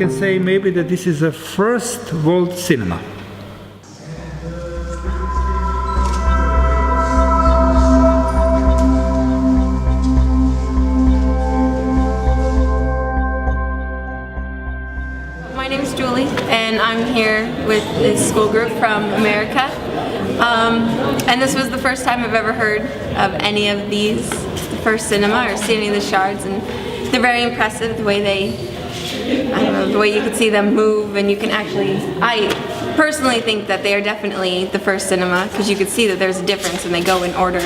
I can say maybe that this is a first world cinema. My name is Julie, and I'm here with this school group from America. And this was the first time I've ever heard of any of these, the first cinema, or seen any of the shards, and they're very impressive, the way they, I don't know, the way you can see them move, and you can actually, I personally think that they are definitely the first cinema, because you can see that there's a difference and they go in order.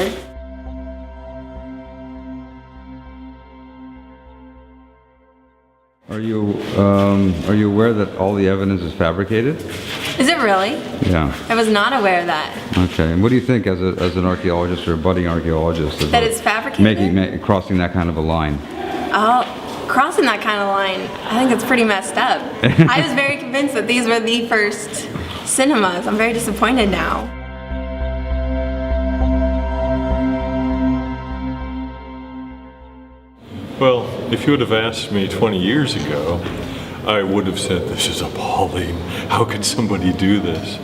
Are you aware that all the evidence is fabricated? Is it really? Yeah. I was not aware of that. Okay. And what do you think, as an archaeologist or a budding archaeologist, that it's fabricated? Crossing that kind of a line? Oh, crossing that kind of line, I think it's pretty messed up. I was very convinced that these were the first cinemas. I'm very disappointed now. Well, if you would have asked me 20 years ago, I would have said, this is appalling. How could somebody do this?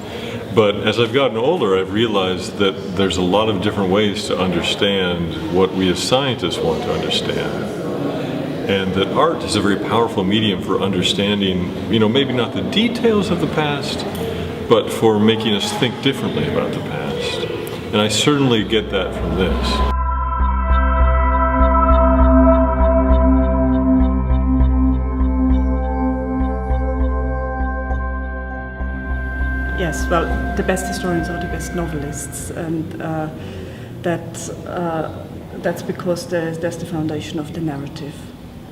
But as I've gotten older, I've realized that there's a lot of different ways to understand what we as scientists want to understand. And that art is a very powerful medium for understanding, maybe not the details of the past, but for making us think differently about the past. And I certainly get that from this. Yes, well, the best historians are the best novelists, and that's because there's the foundation of the narrative,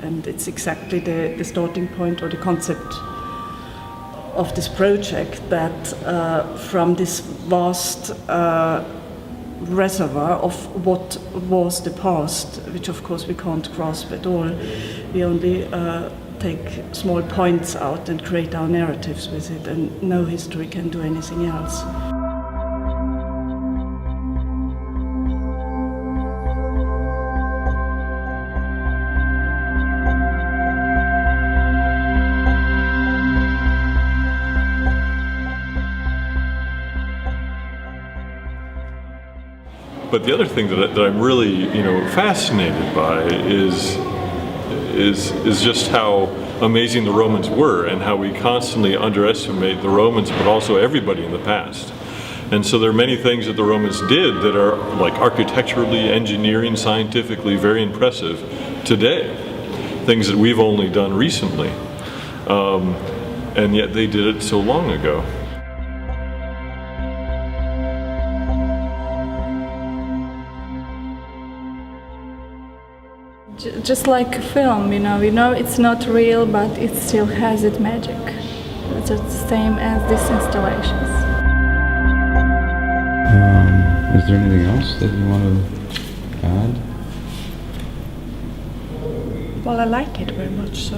and it's exactly the starting point or the concept of this project, that from this vast reservoir of what was the past, which of course we can't grasp at all, we only take small points out and create our narratives with it, and no history can do anything else. But the other thing that I'm really, fascinated by is just how amazing the Romans were, and how we constantly underestimate the Romans, but also everybody in the past. And so there are many things that the Romans did that are, like, architecturally, engineering, scientifically very impressive today. Things that we've only done recently. And yet they did it so long ago. Just like a film, we know it's not real, but it still has its magic. It's just the same as these installations. Is there anything else that you want to add? Well, I like it very much, so.